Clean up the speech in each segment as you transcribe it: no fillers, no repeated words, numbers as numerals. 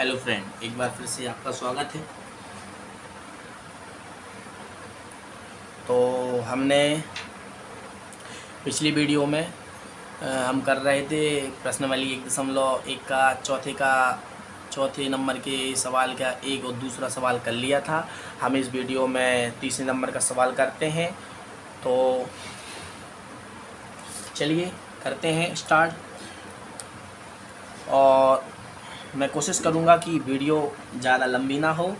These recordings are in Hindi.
हेलो फ्रेंड, एक बार फिर से आपका स्वागत है। तो हमने पिछली वीडियो में हम कर रहे थे प्रश्नावली 1.1 का चौथे नंबर के सवाल का एक और दूसरा सवाल कर लिया था। हम इस वीडियो में तीसरे नंबर का सवाल करते हैं। तो चलिए करते हैं स्टार्ट। और मैं कोशिश करूँगा कि वीडियो ज़्यादा लंबी ना हो,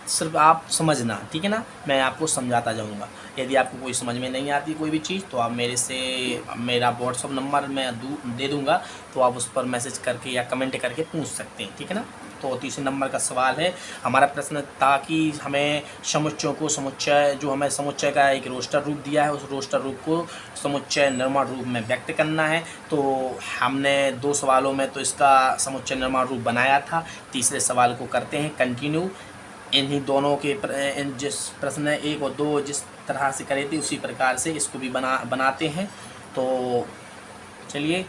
सिर्फ आप समझना, ठीक है ना। मैं आपको समझाता जाऊँगा। यदि आपको कोई समझ में नहीं आती कोई भी चीज़ तो आप मेरा व्हाट्सअप नंबर मैं दे दूँगा, तो आप उस पर मैसेज करके या कमेंट करके पूछ सकते हैं, ठीक है ना। तो तीसरे नंबर का सवाल है। हमारा प्रश्न था कि हमें हमें समुच्चय का एक रोस्टर रूप दिया है, उस रोस्टर रूप को समुच्चय निर्माण रूप में व्यक्त करना है। तो हमने 2 सवालों में तो इसका समुच्चय निर्माण रूप बनाया था। तीसरे सवाल को करते हैं कंटिन्यू। इन्हीं दोनों के जिस प्रश्न 1 और 2 जिस तरह से करे थे उसी प्रकार से इसको भी बनाते हैं। तो चलिए,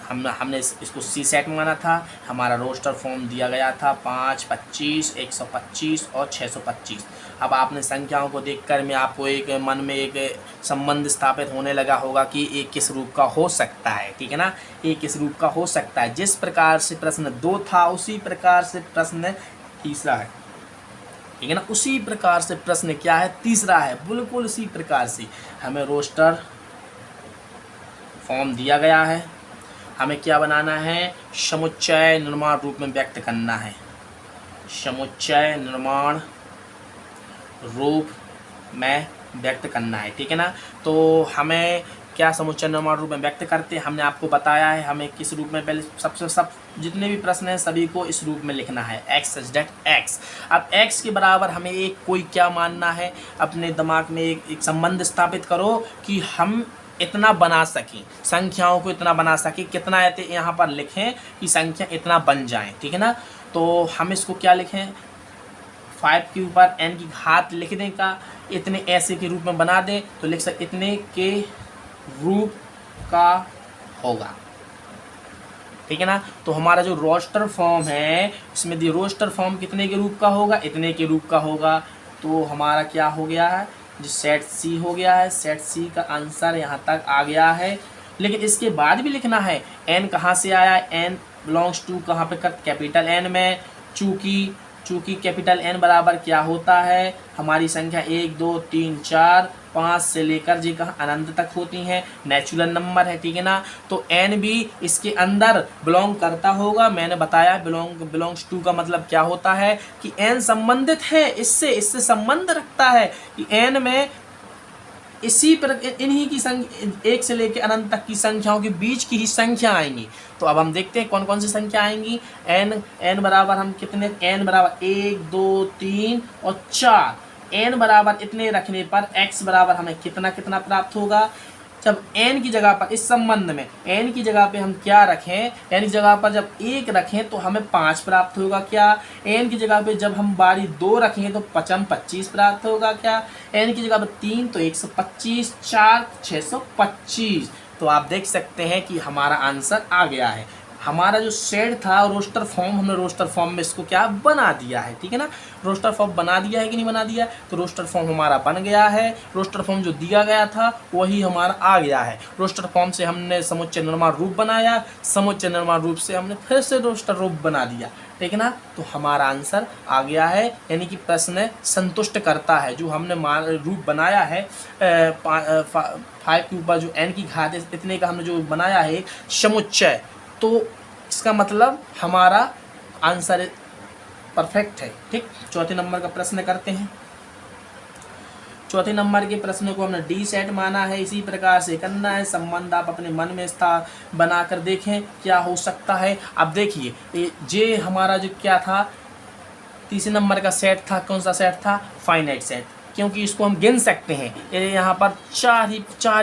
हमने इसको सी सेट माना था। हमारा रोस्टर फॉर्म दिया गया था 5, 25, 125 और 625। अब आपने संख्याओं को देखकर मैं आपको एक मन में एक संबंध स्थापित होने लगा होगा कि ये किस रूप का हो सकता है, ठीक है ना। ये किस रूप का हो सकता है। जिस प्रकार से प्रश्न 2 था उसी प्रकार से प्रश्न तीसरा है, ठीक है ना। उसी प्रकार से प्रश्न क्या है, तीसरा है, बिल्कुल उसी प्रकार से। हमें रोस्टर फॉर्म दिया गया है, हमें क्या बनाना है, समुच्चय निर्माण रूप में व्यक्त करना है। समुच्चय निर्माण रूप में व्यक्त करना है, ठीक है ना। तो हमें क्या समुच्चय निर्माण रूप में व्यक्त करते हैं, हमने आपको बताया है हमें किस रूप में। पहले सब जितने भी प्रश्न हैं सभी को इस रूप में लिखना है, x सच दैट x। अब x के बराबर हमें एक कोई क्या मानना है, अपने दिमाग में एक संबंध स्थापित करो कि हम इतना बना सकें, संख्याओं को इतना बना सकें। कितना यहाँ पर लिखें कि संख्या इतना बन जाए, ठीक है ना। तो हम इसको क्या लिखें, 5 के ऊपर n की घात लिख दें का इतने ऐसे के रूप में बना दें तो लिख सकते इतने के रूप का होगा, ठीक है ना। तो हमारा जो रोस्टर फॉर्म है इसमें रोस्टर फॉर्म कितने के रूप का होगा, इतने के रूप का होगा। तो हमारा क्या हो गया है, जो सेट सी हो गया है। सेट सी का आंसर यहाँ तक आ गया है। लेकिन इसके बाद भी लिखना है n कहाँ से आया, n बिलोंग्स टू कहाँ पे, कैपिटल N में। चूँकि कैपिटल N बराबर क्या होता है, हमारी संख्या 1, 2, 3, 4, 5 से लेकर जी कहाँ अनंत तक होती हैं, नेचुरल नंबर है, ठीक है ना। तो n भी इसके अंदर बिलोंग करता होगा। मैंने बताया बिलोंग्स टू का मतलब क्या होता है कि n संबंधित है, इससे संबंध रखता है कि n में इन्हीं की संख्या 1 से लेकर अनंत तक की संख्याओं के बीच की ही संख्या आएंगी। तो अब हम देखते हैं कौन कौन सी संख्या आएंगी। n बराबर हम कितने, n बराबर 1, 2, 3 और 4। n बराबर इतने रखने पर x बराबर हमें कितना प्राप्त होगा। जब n की जगह पर, इस संबंध में n की जगह पे हम क्या रखें, n की जगह पर जब 1 रखें तो हमें 5 प्राप्त होगा क्या। n की जगह पे जब हम बारी 2 रखें तो 25 प्राप्त होगा क्या। n की जगह पर 3 तो 125, 4 625। तो आप देख सकते हैं कि हमारा आंसर आ गया है। हमारा जो सेट था रोस्टर फॉर्म, हमने रोस्टर फॉर्म में इसको क्या बना दिया है, ठीक है ना। रोस्टर फॉर्म बना दिया है कि नहीं बना दिया, तो रोस्टर फॉर्म हमारा बन गया है। रोस्टर फॉर्म जो दिया गया था वही हमारा आ गया है। रोस्टर फॉर्म से हमने समुच्चय निर्माण रूप बनाया, समुच्चय निर्माण रूप से हमने फिर से रोस्टर रूप बना दिया, ठीक है ना। तो हमारा आंसर आ गया है, यानी कि प्रश्न संतुष्ट करता है। जो हमने रूप बनाया है 5 के ऊपर जो n की घात इतने का हमने जो बनाया है समुच्चय, तो इसका मतलब हमारा आंसर परफेक्ट है, ठीक। चौथे नंबर का प्रश्न करते हैं। चौथे नंबर के प्रश्न को हमने डी सेट माना है, इसी प्रकार से करना है। संबंध आप अपने मन में बनाकर देखें क्या हो सकता है। अब देखिए ये हमारा जो क्या था, तीसरे नंबर का सेट था, कौन सा सेट था, फाइनाइट सेट, क्योंकि इसको हम गिन सकते हैं। यहाँ पर चार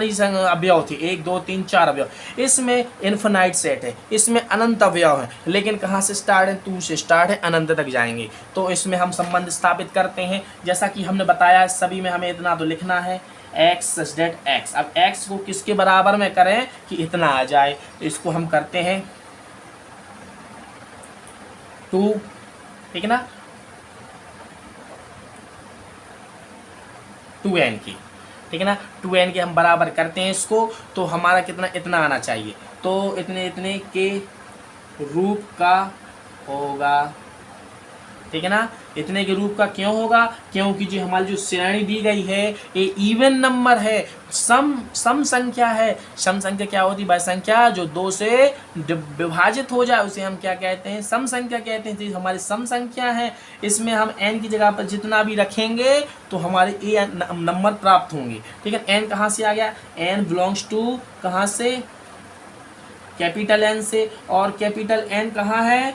ही अवयव थे, 1, 2, 3, 4 अवयव। इसमें इन्फिनाइट सेट है, इसमें अनंत अवयव है, लेकिन कहाँ से स्टार्ट है, 2 से स्टार्ट है, अनंत तक जाएंगे। तो इसमें हम संबंध स्थापित करते हैं। जैसा कि हमने बताया सभी में हमें इतना तो लिखना है, x सच दैट x। अब x को किसके बराबर में करें कि इतना आ जाए, तो इसको हम करते हैं 2 ठीक है ना, 2n की, ठीक है ना। 2n के हम बराबर करते हैं इसको, तो हमारा कितना, इतना आना चाहिए। तो इतने इतने के रूप का होगा, ठीक है ना। इतने के रूप का क्यों होगा, क्योंकि जो हमारी जो श्रेणी दी गई है ये इवन नंबर है, सम संख्या है। सम संख्या क्या होती है, वह संख्या जो 2 से विभाजित हो जाए उसे हम क्या कहते हैं, सम संख्या कहते हैं। तो हमारी सम संख्या है, इसमें हम n की जगह पर जितना भी रखेंगे तो हमारे ए नंबर प्राप्त होंगे, ठीक है। n कहाँ से आ गया, n बिलोंग्स टू कहाँ से, कैपिटल N से, और कैपिटल N कहाँ है,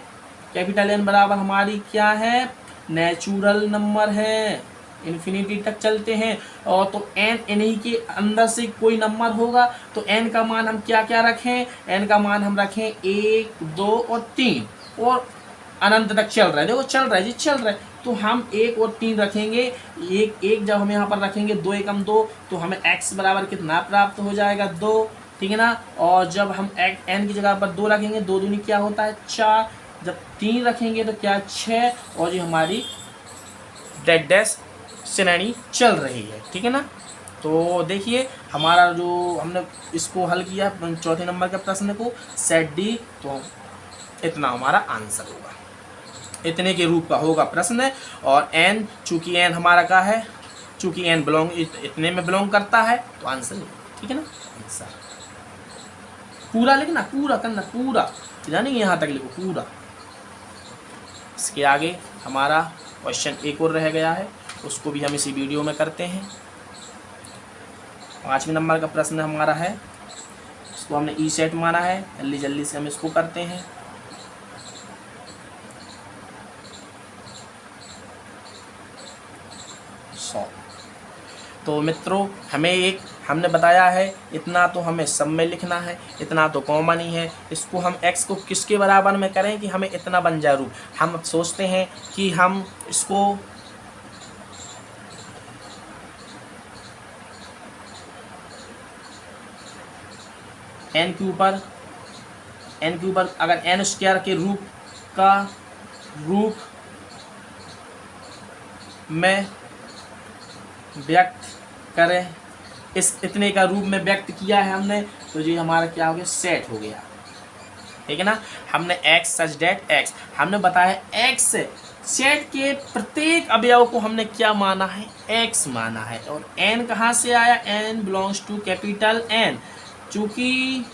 कैपिटल N बराबर हमारी क्या है, नेचुरल नंबर है, इन्फिनिटी तक चलते हैं। और तो n इन्हीं के अंदर से कोई नंबर होगा, तो n का मान हम क्या क्या रखें, n का मान हम रखें 1, 2 और 3, और अनंत तक चल रहा है, देखो चल रहा है जी, चल रहा है। तो हम 1 और 3 रखेंगे, एक जब हम यहाँ पर रखेंगे 2 एकम 2, तो हमें x बराबर कितना प्राप्त हो जाएगा, 2, ठीक है ना। और जब हम n की जगह पर 2 रखेंगे, 2 दूनी क्या होता है, 4, जब 3 रखेंगे तो क्या 6, और ये हमारी डैश डैश श्रेणी चल रही है, ठीक है ना। तो देखिए हमारा जो हमने इसको हल किया चौथे नंबर के प्रश्न को, सेट डी, तो इतना हमारा आंसर होगा, इतने के रूप का होगा प्रश्न। और n, चूंकि n हमारा का है, चूंकि n बिलोंग इतने में बिलोंग करता है, तो आंसर नहीं, ठीक है ना। आंसर पूरा लिखना, पूरा करना, पूरा यानी यहाँ तक लिखो पूरा। इसके आगे हमारा क्वेश्चन एक और रह गया है, उसको भी हम इसी वीडियो में करते हैं। 5वें नंबर का प्रश्न हमारा है, इसको हमने ई सेट माना है, जल्दी जल्दी से हम इसको करते हैं। तो मित्रों हमने बताया है, इतना तो हमें सब में लिखना है, इतना तो कॉमन ही है। इसको हम x को किसके बराबर में करें कि हमें इतना बन जाए रूप। हम अब सोचते हैं कि हम इसको n के ऊपर अगर n स्क्वायर के रूप का रूप में व्यक्त करें, इस इतने का रूप में व्यक्त किया है हमने, तो ये हमारा क्या हो गया, सेट हो गया, ठीक है ना। हमने x सच डेट x हमने बताया, x सेट के प्रत्येक अवयव को हमने क्या माना है, x माना है। और n कहाँ से आया, n belongs to capital N, चूँकि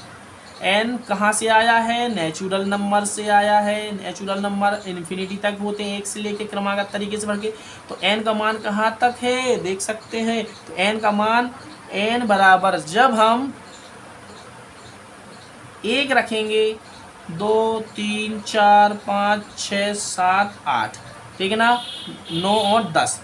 n कहाँ से आया है, नेचुरल नंबर से आया है। नेचुरल नंबर इन्फिनिटी तक होते हैं, 1 से लेके क्रमागत तरीके से बढ़ के। तो n का मान कहाँ तक है, देख सकते हैं। तो n का मान, n बराबर जब हम 1 रखेंगे, 2, 3, 4, 5, 6, 7, 8, ठीक है ना, 9 और 10।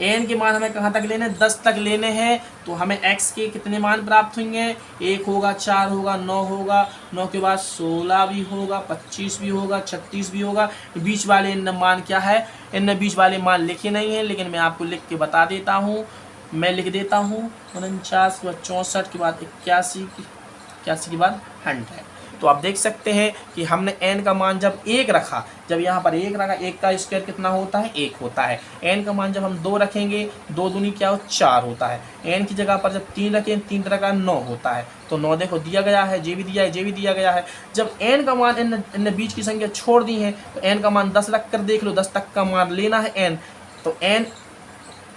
n के मान हमें कहाँ तक लेने, 10 तक लेने हैं। तो हमें x के कितने मान प्राप्त होंगे, 1 होगा, 4 होगा, 9 होगा, 9 के बाद 16 भी होगा, 25 भी होगा, 36 भी होगा। बीच वाले इन मान क्या है, इन बीच वाले मान लिखे नहीं है, लेकिन मैं आपको लिख के बता देता हूँ। मैं लिख देता हूँ 49 के बाद 64 के बाद 81 के बाद 100। तो आप देख सकते हैं कि हमने n का मान जब 1 रखा, जब यहाँ पर 1 रखा, 1 का स्क्वायर कितना होता है, 1 होता है। n का मान जब हम 2 रखेंगे, 2 दूनी क्या हो, 4 होता है। n की जगह पर जब 3 रखें, 3 तरह का 9 होता है। तो 9 देखो दिया गया है, जे भी दिया है, जे भी दिया गया है। जब n का मान इन बीच की संख्या छोड़ दी है, तो n का मान 10 रख कर देख लो, 10 तक का मान लेना है n। तो n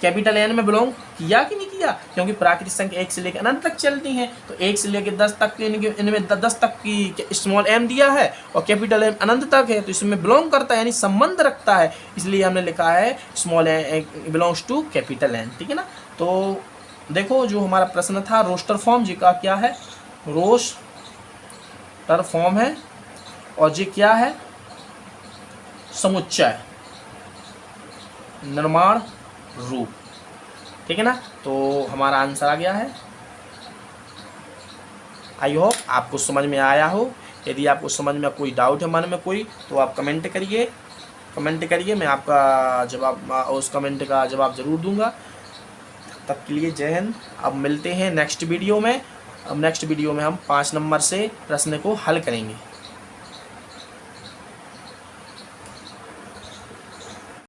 कैपिटल N में बिलोंग किया कि नहीं किया, क्योंकि प्राकृतिक संख्या 1 से लेकर अनंत तक चलती हैं। तो 1 से लेकर 10 तक इनमें 10 तक की स्मॉल m दिया है, और कैपिटल M अनंत तक है, तो इसमें बिलोंग करता है, यानी संबंध रखता है। इसलिए हमने लिखा है small m belongs to capital N, ठीक है ना। तो देखो जो हमारा प्रश्न था रोस्टर फॉर्म, जी का क्या है, रोस्टर फॉर्म है, और जी क्या है, समुच्चय निर्माण रूप, ठीक है ना। तो हमारा आंसर आ गया है। आई होप आपको समझ में आया हो। यदि आपको समझ में कोई डाउट है मन में कोई, तो आप कमेंट करिए, मैं आपका जवाब, उस कमेंट का जवाब ज़रूर दूंगा। तब के लिए जय हिंद। अब मिलते हैं नेक्स्ट वीडियो में। अब नेक्स्ट वीडियो में हम 5 नंबर से प्रश्न को हल करेंगे।